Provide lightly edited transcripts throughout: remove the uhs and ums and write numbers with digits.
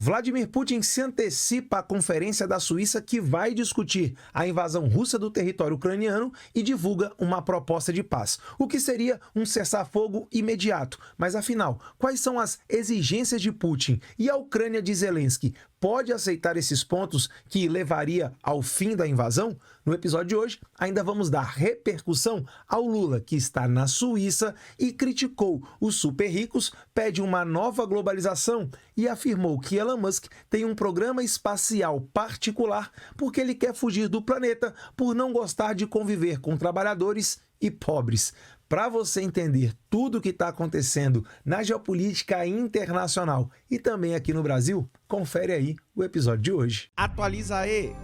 Vladimir Putin se antecipa à conferência da Suíça que vai discutir a invasão russa do território ucraniano e divulga uma proposta de paz, o que seria um cessar-fogo imediato. Mas afinal, quais são as exigências de Putin? E a Ucrânia de Zelensky pode aceitar esses pontos que levaria ao fim da invasão? No episódio de hoje, ainda vamos dar repercussão ao Lula, que está na Suíça e criticou os super ricos, pede uma nova globalização e afirmou que Elon Musk tem um programa espacial particular porque ele quer fugir do planeta por não gostar de conviver com trabalhadores e pobres. Para você entender tudo o que está acontecendo na geopolítica internacional e também aqui no Brasil, confere aí o episódio de hoje. Atualiza aí!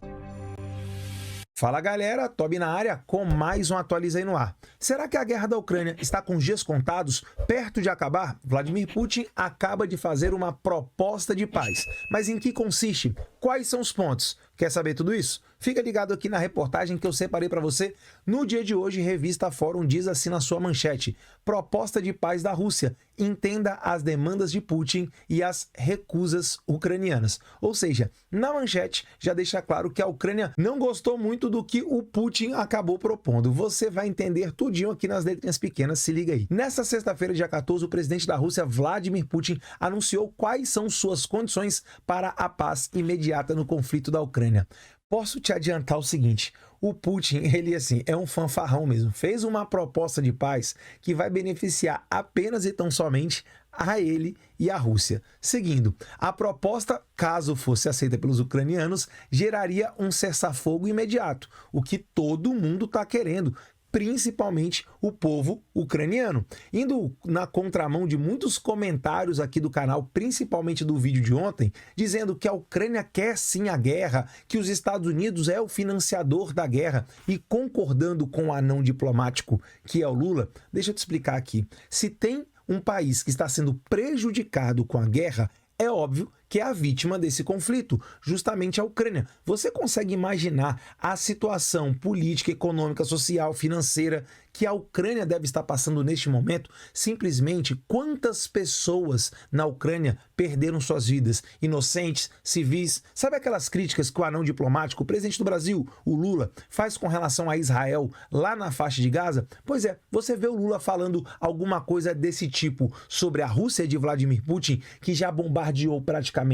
Fala galera, Tobi na área com mais um Atualiza aí no ar. Será que a guerra da Ucrânia está com os dias contados, perto de acabar? Vladimir Putin acaba de fazer uma proposta de paz. Mas em que consiste? Quais são os pontos? Quer saber tudo isso? Fica ligado aqui na reportagem que eu separei para você. No dia de hoje, Revista Fórum diz assim na sua manchete: proposta de paz da Rússia. Entenda as demandas de Putin e as recusas ucranianas. Ou seja, na manchete já deixa claro que a Ucrânia não gostou muito do que o Putin acabou propondo. Você vai entender tudinho aqui nas letrinhas pequenas, se liga aí. Nesta sexta-feira, dia 14, o presidente da Rússia, Vladimir Putin, anunciou quais são suas condições para a paz imediata no conflito da Ucrânia. Posso te adiantar o seguinte: o Putin, ele assim, é um fanfarrão mesmo. Fez uma proposta de paz que vai beneficiar apenas e tão somente a ele e a Rússia. Seguindo, a proposta, caso fosse aceita pelos ucranianos, geraria um cessar-fogo imediato, o que todo mundo está querendo, principalmente o povo ucraniano. Indo na contramão de muitos comentários aqui do canal, principalmente do vídeo de ontem, dizendo que a Ucrânia quer sim a guerra, que os Estados Unidos é o financiador da guerra e concordando com o anão diplomático que é o Lula, deixa eu te explicar aqui. Se tem um país que está sendo prejudicado com a guerra, é óbvio que é a vítima desse conflito, justamente a Ucrânia. Você consegue imaginar a situação política, econômica, social, financeira que a Ucrânia deve estar passando neste momento? Simplesmente, quantas pessoas na Ucrânia perderam suas vidas? Inocentes, civis. Sabe aquelas críticas que o anão diplomático, o presidente do Brasil, o Lula, faz com relação a Israel lá na faixa de Gaza? Pois é, você vê o Lula falando alguma coisa desse tipo sobre a Rússia de Vladimir Putin, que já bombardeou praticamente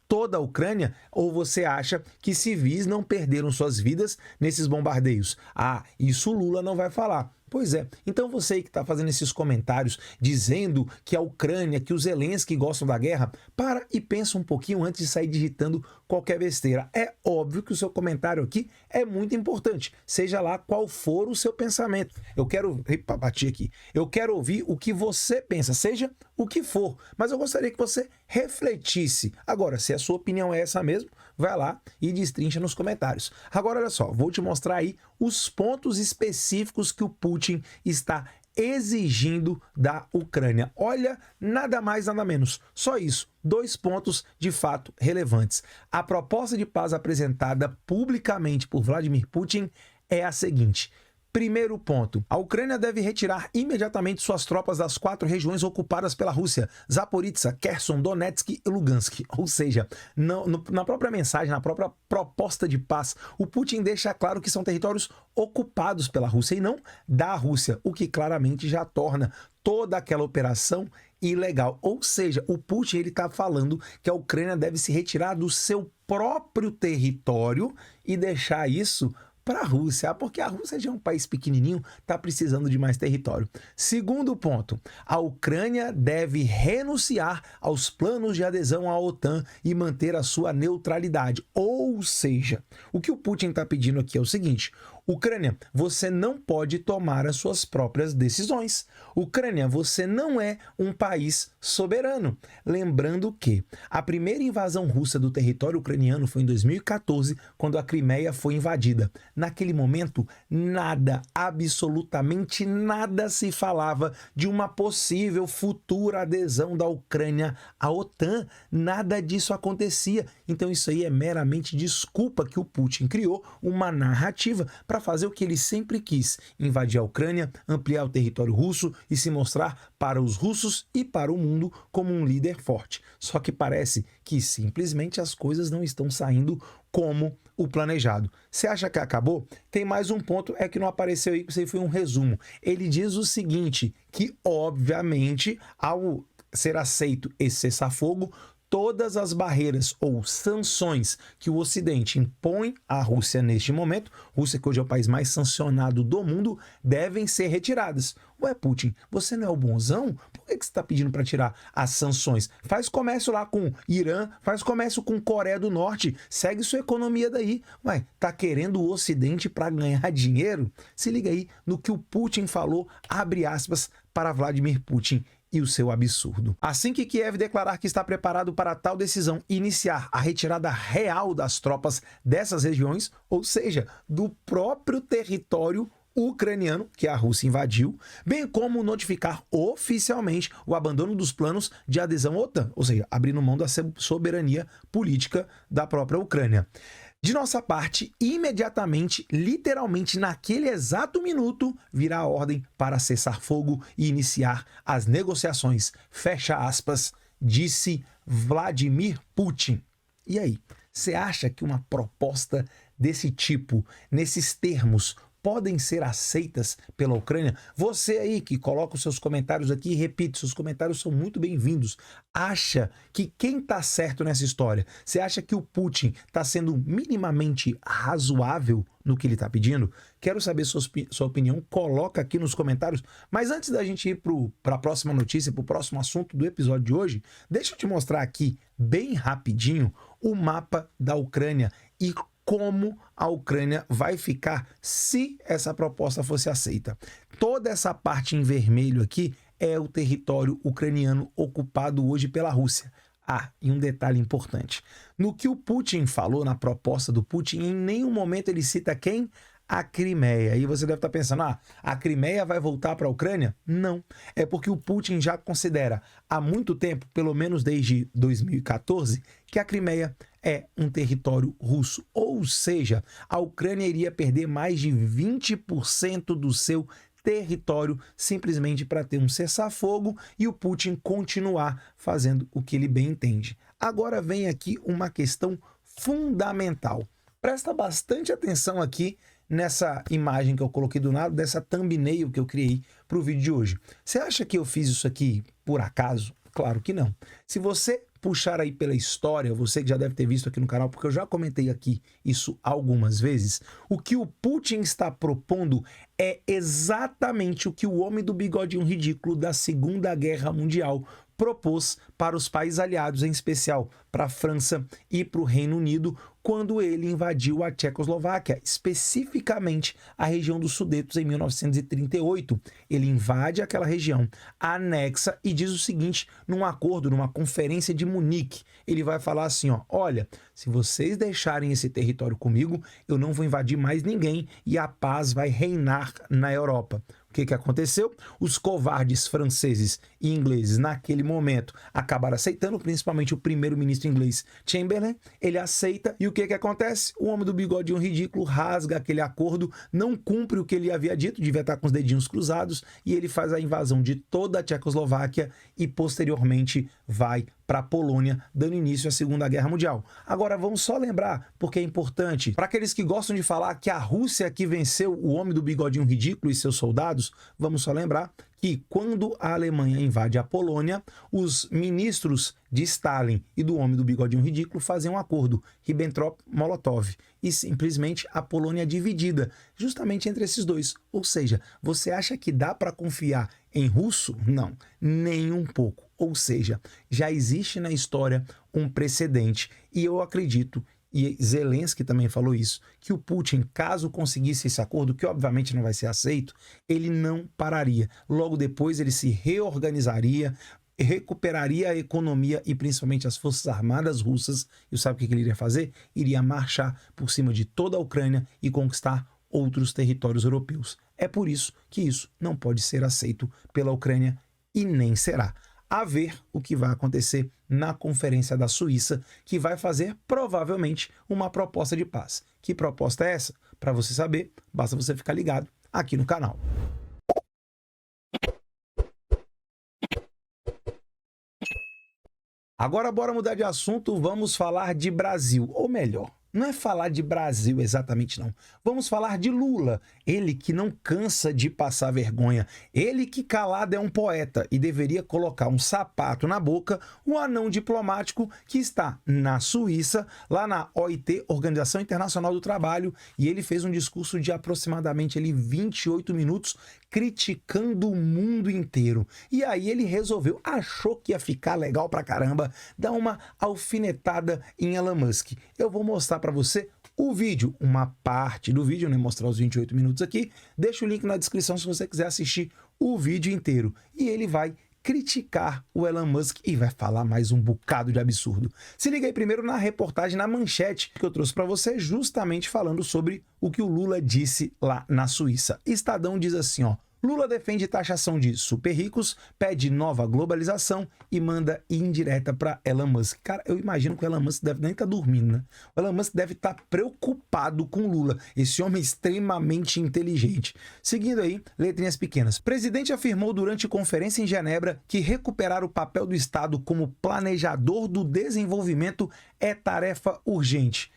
toda a Ucrânia, ou você acha que civis não perderam suas vidas nesses bombardeios? Ah, isso o Lula não vai falar. Pois é, então você que está fazendo esses comentários dizendo que a Ucrânia, que os Zelensky gostam da guerra, para e pensa um pouquinho antes de sair digitando qualquer besteira. É óbvio que o seu comentário aqui é muito importante, seja lá qual for o seu pensamento. Eu quero, bati aqui, eu quero ouvir o que você pensa, seja o que for, mas eu gostaria que você refletisse. Agora, se a sua opinião é essa mesmo, vai lá e destrincha nos comentários. Agora, olha só, vou te mostrar aí os pontos específicos que o Putin está exigindo da Ucrânia. Olha, nada mais, nada menos. Só isso. 2 pontos de fato relevantes. A proposta de paz apresentada publicamente por Vladimir Putin é a seguinte. Primeiro ponto, a Ucrânia deve retirar imediatamente suas tropas das 4 regiões ocupadas pela Rússia: Zaporizhzhia, Kherson, Donetsk e Lugansk. Ou seja, na própria mensagem, na própria proposta de paz, o Putin deixa claro que são territórios ocupados pela Rússia e não da Rússia, o que claramente já torna toda aquela operação ilegal. Ou seja, o Putin está falando que a Ucrânia deve se retirar do seu próprio território e deixar isso para a Rússia, porque a Rússia já é um país pequenininho, está precisando de mais território. Segundo ponto, a Ucrânia deve renunciar aos planos de adesão à OTAN e manter a sua neutralidade. Ou seja, o que o Putin está pedindo aqui é o seguinte: Ucrânia, você não pode tomar as suas próprias decisões. Ucrânia, você não é um país soberano. Lembrando que a primeira invasão russa do território ucraniano foi em 2014, quando a Crimeia foi invadida. Naquele momento, nada, absolutamente nada se falava de uma possível futura adesão da Ucrânia à OTAN. Nada disso acontecia. Então isso aí é meramente desculpa que o Putin criou uma narrativa para para fazer o que ele sempre quis: invadir a Ucrânia, ampliar o território russo e se mostrar para os russos e para o mundo como um líder forte. Só que parece que simplesmente as coisas não estão saindo como o planejado. Você acha que acabou? Tem mais um ponto, é que não apareceu aí, que isso aí foi um resumo. Ele diz o seguinte, que obviamente, ao ser aceito esse cessar-fogo, todas as barreiras ou sanções que o Ocidente impõe à Rússia neste momento, Rússia que hoje é o país mais sancionado do mundo, devem ser retiradas. Ué, Putin, você não é o bonzão? Por que você está pedindo para tirar as sanções? Faz comércio lá com Irã, faz comércio com Coreia do Norte, segue sua economia daí. Ué, tá querendo o Ocidente para ganhar dinheiro? Se liga aí no que o Putin falou, abre aspas, para Vladimir Putin e o seu absurdo. Assim que Kiev declarar que está preparado para tal decisão e iniciar a retirada real das tropas dessas regiões, ou seja, do próprio território ucraniano, que a Rússia invadiu, bem como notificar oficialmente o abandono dos planos de adesão à OTAN, ou seja, abrindo mão da soberania política da própria Ucrânia. De nossa parte, imediatamente, literalmente naquele exato minuto, virá a ordem para cessar fogo e iniciar as negociações. Fecha aspas, disse Vladimir Putin. E aí, você acha que uma proposta desse tipo, nesses termos, podem ser aceitas pela Ucrânia? Você aí que coloca os seus comentários aqui e repite, seus comentários são muito bem-vindos. Acha que quem está certo nessa história? Você acha que o Putin está sendo minimamente razoável no que ele está pedindo? Quero saber sua opinião, coloca aqui nos comentários. Mas antes da gente ir para a próxima notícia, para o próximo assunto do episódio de hoje, deixa eu te mostrar aqui, bem rapidinho, o mapa da Ucrânia e como a Ucrânia vai ficar se essa proposta fosse aceita. Toda essa parte em vermelho aqui é o território ucraniano ocupado hoje pela Rússia. Ah, e um detalhe importante. No que o Putin falou, na proposta do Putin, em nenhum momento ele cita quem? A Crimeia. E você deve estar pensando, a Crimeia vai voltar para a Ucrânia? Não. É porque o Putin já considera há muito tempo, pelo menos desde 2014, que a Crimeia é um território russo. Ou seja, a Ucrânia iria perder mais de 20% do seu território simplesmente para ter um cessar-fogo e o Putin continuar fazendo o que ele bem entende. Agora vem aqui uma questão fundamental. Presta bastante atenção aqui nessa imagem que eu coloquei do lado, dessa thumbnail que eu criei para o vídeo de hoje. Você acha que eu fiz isso aqui por acaso? Claro que não. Se você puxar aí pela história, você que já deve ter visto aqui no canal, porque eu já comentei aqui isso algumas vezes, o que o Putin está propondo é exatamente o que o homem do bigodinho ridículo da Segunda Guerra Mundial propôs para os países aliados, em especial para a França e para o Reino Unido, quando ele invadiu a Tchecoslováquia, especificamente a região dos Sudetos em 1938. Ele invade aquela região, anexa e diz o seguinte, num acordo, numa conferência de Munique, ele vai falar assim, olha, se vocês deixarem esse território comigo, eu não vou invadir mais ninguém e a paz vai reinar na Europa. O que aconteceu? Os covardes franceses e ingleses, naquele momento, acabaram aceitando, principalmente o primeiro-ministro inglês Chamberlain. Ele aceita e o que acontece? O homem do bigodinho ridículo rasga aquele acordo, não cumpre o que ele havia dito, devia estar com os dedinhos cruzados, e ele faz a invasão de toda a Tchecoslováquia e, posteriormente, vai para a Polônia, dando início à Segunda Guerra Mundial. Agora, vamos só lembrar, porque é importante, para aqueles que gostam de falar que a Rússia que venceu o homem do bigodinho ridículo e seus soldados, vamos só lembrar que quando a Alemanha invade a Polônia, os ministros de Stalin e do homem do bigodinho ridículo fazem um acordo, Ribbentrop-Molotov, e simplesmente a Polônia é dividida, justamente entre esses dois. Ou seja, você acha que dá para confiar em russo? Não, nem um pouco. Ou seja, já existe na história um precedente e eu acredito, e Zelensky também falou isso, que o Putin, caso conseguisse esse acordo, que obviamente não vai ser aceito, ele não pararia. Logo depois ele se reorganizaria, recuperaria a economia e principalmente as forças armadas russas. E sabe o que ele iria fazer? Iria marchar por cima de toda a Ucrânia e conquistar outros territórios europeus. É por isso que isso não pode ser aceito pela Ucrânia e nem será. a ver o que vai acontecer na Conferência da Suíça, que vai fazer, provavelmente, uma proposta de paz. Que proposta é essa? Para você saber, basta você ficar ligado aqui no canal. Agora, bora mudar de assunto, vamos falar de Brasil, ou melhor, não é falar de Brasil exatamente não. Vamos falar de Lula, ele que não cansa de passar vergonha, ele que calado é um poeta e deveria colocar um sapato na boca, o anão diplomático que está na Suíça, lá na OIT, Organização Internacional do Trabalho, e ele fez um discurso de aproximadamente 28 minutos criticando o mundo inteiro. E aí ele resolveu, achou que ia ficar legal pra caramba, dar uma alfinetada em Elon Musk. Eu vou mostrar para você o vídeo, uma parte do vídeo, né? Mostrar os 28 minutos aqui. Deixa o link na descrição se você quiser assistir o vídeo inteiro. E ele vai criticar o Elon Musk e vai falar mais um bocado de absurdo. Se liga aí primeiro na reportagem, na manchete que eu trouxe para você, justamente falando sobre o que o Lula disse lá na Suíça. Estadão diz assim, ó: Lula defende taxação de super ricos, pede nova globalização e manda indireta para Elon Musk. Cara, eu imagino que o Elon Musk deve nem estar dormindo, né? O Elon Musk deve estar preocupado com Lula, esse homem extremamente inteligente. Seguindo aí, letrinhas pequenas. Presidente afirmou durante conferência em Genebra que recuperar o papel do Estado como planejador do desenvolvimento é tarefa urgente.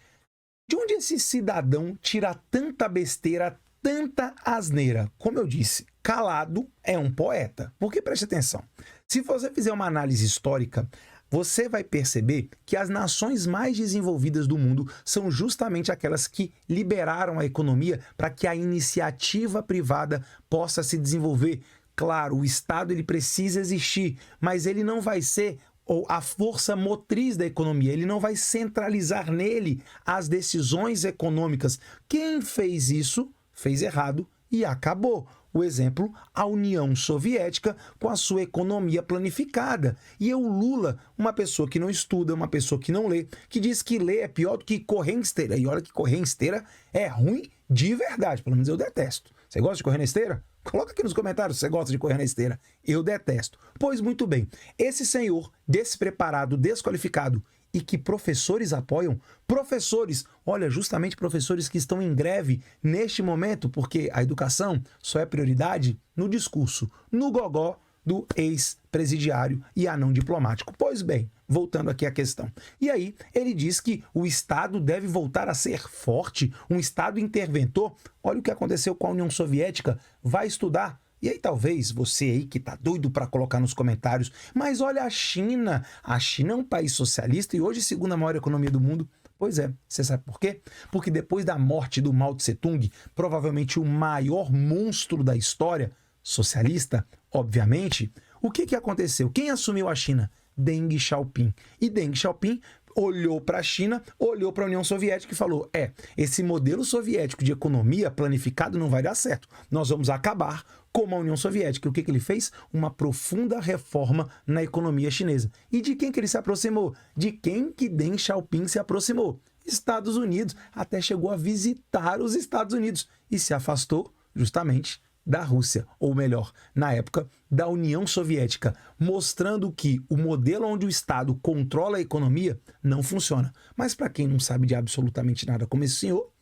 De onde esse cidadão tira tanta besteira, tanta asneira? Como eu disse, calado é um poeta. Porque preste atenção, se você fizer uma análise histórica, você vai perceber que as nações mais desenvolvidas do mundo são justamente aquelas que liberaram a economia para que a iniciativa privada possa se desenvolver. Claro, o Estado ele precisa existir, mas ele não vai ser a força motriz da economia, ele não vai centralizar nele as decisões econômicas. Quem fez isso fez errado e acabou. O exemplo, a União Soviética com a sua economia planificada. E o Lula, uma pessoa que não estuda, uma pessoa que não lê, que diz que ler é pior do que correr em esteira. E olha que correr em esteira é ruim de verdade, pelo menos eu detesto. Você gosta de correr na esteira? Coloca aqui nos comentários se você gosta de correr na esteira. Eu detesto. Pois muito bem, esse senhor despreparado, desqualificado, e que professores apoiam, professores, olha, justamente professores que estão em greve neste momento, porque a educação só é prioridade no discurso, no gogó do ex-presidiário e anão diplomático. Pois bem, voltando aqui à questão. E aí, ele diz que o Estado deve voltar a ser forte, um Estado interventor. Olha o que aconteceu com a União Soviética, vai estudar. E aí talvez você aí que tá doido para colocar nos comentários, mas olha a China é um país socialista e hoje segunda maior economia do mundo. Pois é, você sabe por quê? Porque depois da morte do Mao Tse-tung, provavelmente o maior monstro da história, socialista, obviamente, o que aconteceu? Quem assumiu a China? Deng Xiaoping. E Deng Xiaoping olhou para a China, olhou para a União Soviética e falou: esse modelo soviético de economia planificado não vai dar certo. Nós vamos acabar como a União Soviética. E o que ele fez? Uma profunda reforma na economia chinesa. E de quem que ele se aproximou? De quem que Deng Xiaoping se aproximou? Estados Unidos. Até chegou a visitar os Estados Unidos e se afastou justamente da Rússia, ou melhor, na época, da União Soviética, mostrando que o modelo onde o Estado controla a economia não funciona. Mas para quem não sabe de absolutamente nada como esse senhor,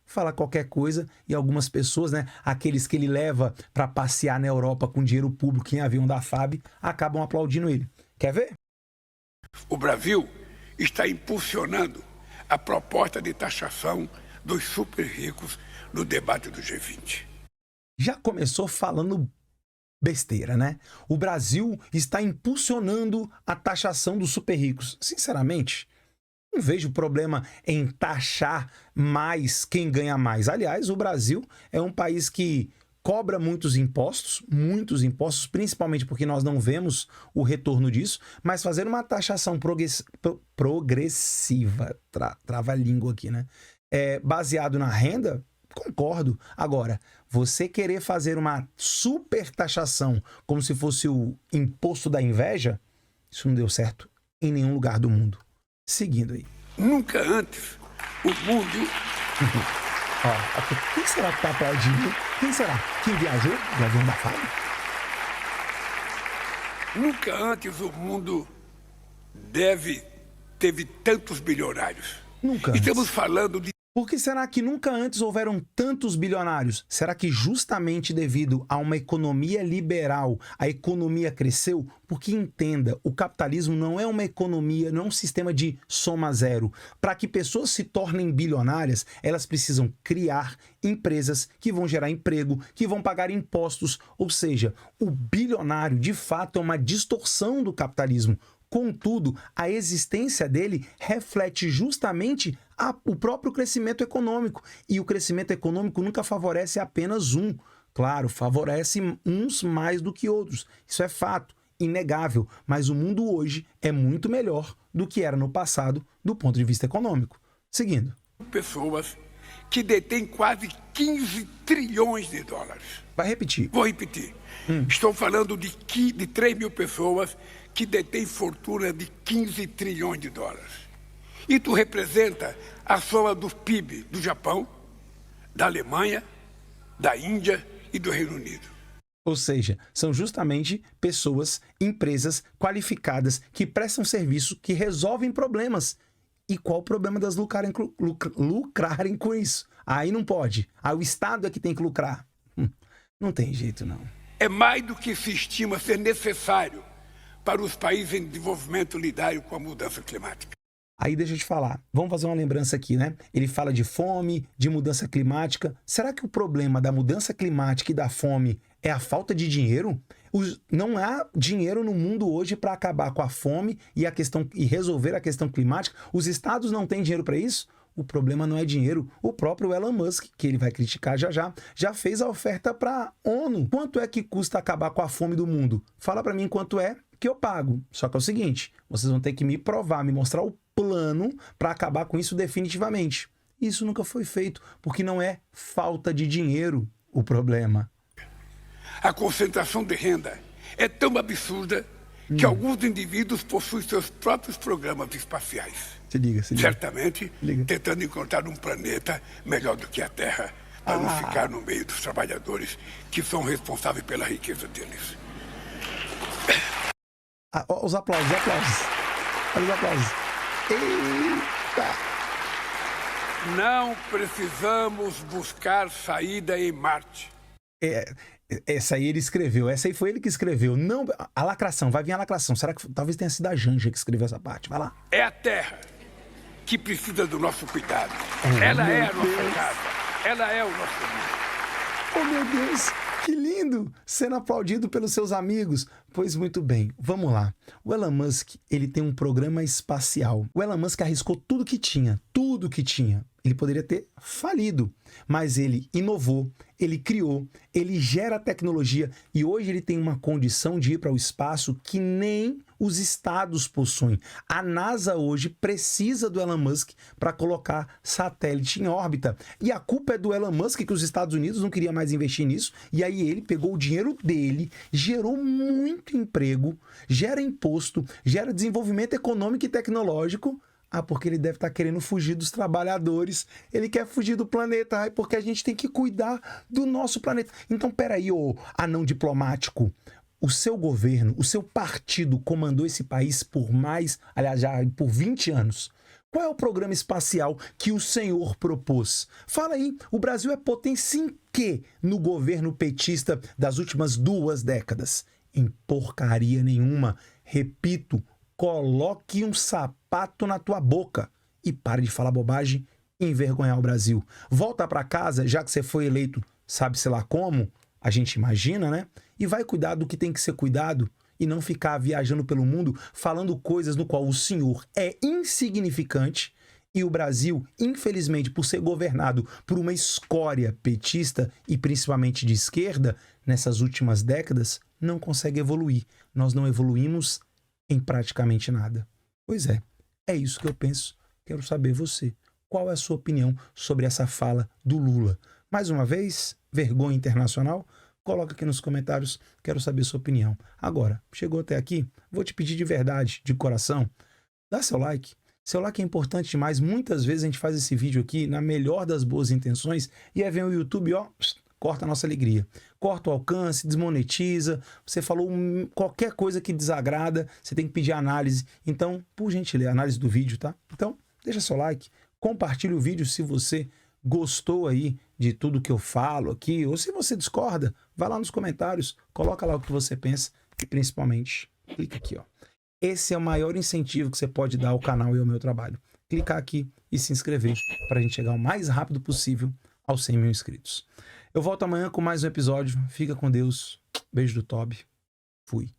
fala qualquer coisa e algumas pessoas, né, aqueles que ele leva para passear na Europa com dinheiro público em avião da FAB, acabam aplaudindo ele. Quer ver? O Brasil está impulsionando a proposta de taxação dos super ricos no debate do G20. Já começou falando besteira, né? O Brasil está impulsionando a taxação dos super ricos. Sinceramente, não vejo problema em taxar mais quem ganha mais. Aliás, o Brasil é um país que cobra muitos impostos, principalmente porque nós não vemos o retorno disso, mas fazer uma taxação progressiva, trava a língua aqui, né? Baseado na renda, concordo. Agora, você querer fazer uma super taxação como se fosse o imposto da inveja, isso não deu certo em nenhum lugar do mundo. Seguindo aí. Nunca antes o mundo... Quem será que tá aplaudindo? Quem será? Quem viajou? O avião da FAB? Nunca antes o mundo teve tantos bilionários. Nunca Estamos antes. falando de Por que será que nunca antes houveram tantos bilionários? Será que justamente devido a uma economia liberal, a economia cresceu? Porque entenda, o capitalismo não é uma economia, não é um sistema de soma zero. Para que pessoas se tornem bilionárias, elas precisam criar empresas que vão gerar emprego, que vão pagar impostos. Ou seja, o bilionário, de fato, é uma distorção do capitalismo. Contudo, a existência dele reflete justamente o próprio crescimento econômico. E o crescimento econômico nunca favorece apenas um. Claro, favorece uns mais do que outros. Isso é fato, inegável. Mas o mundo hoje é muito melhor do que era no passado do ponto de vista econômico. Seguindo. pessoas que detêm quase 15 trilhões de dólares. Vai repetir. Vou repetir. Estou falando de 3 mil pessoas que detêm fortuna de 15 trilhões de dólares. Isso representa a soma do PIB do Japão, da Alemanha, da Índia e do Reino Unido. Ou seja, são justamente pessoas, empresas qualificadas que prestam serviço, que resolvem problemas. E qual o problema das lucrarem com isso? Aí não pode. Aí o Estado é que tem que lucrar. Não tem jeito, não. É mais do que se estima ser necessário para os países em desenvolvimento lidarem com a mudança climática. Aí deixa eu te falar, vamos fazer uma lembrança aqui, né? Ele fala de fome, de mudança climática. Será que o problema da mudança climática e da fome é a falta de dinheiro? Não há dinheiro no mundo hoje para acabar com a fome e resolver a questão climática. Os estados não têm dinheiro para isso? O problema não é dinheiro. O próprio Elon Musk, que ele vai criticar já fez a oferta para a ONU. Quanto é que custa acabar com a fome do mundo? Fala para mim quanto é que eu pago. Só que é o seguinte, vocês vão ter que me provar, me mostrar o plano para acabar com isso definitivamente. Isso nunca foi feito, porque não é falta de dinheiro o problema. A concentração de renda é tão absurda que alguns indivíduos possuem seus próprios programas espaciais. Se liga. Certamente, tentando encontrar um planeta melhor do que a Terra, para não ficar no meio dos trabalhadores que são responsáveis pela riqueza deles. Os aplausos. Olha os aplausos. Eita! Não precisamos buscar saída em Marte. Essa aí ele escreveu, essa aí foi ele que escreveu. Não, a lacração, vai vir a lacração. Será que talvez tenha sido a Janja que escreveu essa parte? Vai lá. É a Terra que precisa do nosso cuidado. Ela é a nossa casa. Ela é o nosso mundo. Oh, meu Deus, que lindo! Sendo aplaudido pelos seus amigos. Pois muito bem, vamos lá. O Elon Musk, ele tem um programa espacial. O Elon Musk arriscou tudo que tinha. Ele poderia ter falido, mas ele inovou, ele criou, ele gera tecnologia e hoje ele tem uma condição de ir para o espaço que nem os estados possuem. A NASA hoje precisa do Elon Musk para colocar satélite em órbita. E a culpa é do Elon Musk, que os Estados Unidos não queriam mais investir nisso, e aí ele pegou o dinheiro dele, gerou muito emprego, gera imposto, gera desenvolvimento econômico e tecnológico. Porque ele deve estar querendo fugir dos trabalhadores. Ele quer fugir do planeta. Porque a gente tem que cuidar do nosso planeta. Então, peraí, ô anão diplomático. O seu governo, o seu partido comandou esse país já por 20 anos. Qual é o programa espacial que o senhor propôs? Fala aí, o Brasil é potência em quê no governo petista das últimas 2 décadas? Em porcaria nenhuma. Repito, coloque um sapato na tua boca e pare de falar bobagem e envergonhar o Brasil. Volta para casa, já que você foi eleito, sabe-se lá como, a gente imagina, né? E vai cuidar do que tem que ser cuidado e não ficar viajando pelo mundo falando coisas no qual o senhor é insignificante e o Brasil, infelizmente, por ser governado por uma escória petista e principalmente de esquerda, nessas últimas décadas, não consegue evoluir. Nós não evoluímos em praticamente nada. Pois é isso que eu penso. Quero saber você. Qual é a sua opinião sobre essa fala do Lula? Mais uma vez, vergonha internacional? Coloca aqui nos comentários, quero saber sua opinião. Agora, chegou até aqui, vou te pedir de verdade, de coração, dá seu like. Seu like é importante demais. Muitas vezes a gente faz esse vídeo aqui na melhor das boas intenções e aí vem o YouTube, corta a nossa alegria. Corta o alcance, desmonetiza, você falou qualquer coisa que desagrada, você tem que pedir análise. Então, por gentileza, análise do vídeo, tá? Então, deixa seu like, compartilhe o vídeo se você gostou aí de tudo que eu falo aqui, ou se você discorda, vai lá nos comentários, coloca lá o que você pensa e principalmente, clica aqui, ó. Esse é o maior incentivo que você pode dar ao canal e ao meu trabalho. Clicar aqui e se inscrever para a gente chegar o mais rápido possível aos 100 mil inscritos. Eu volto amanhã com mais um episódio. Fica com Deus. Beijo do Toby. Fui.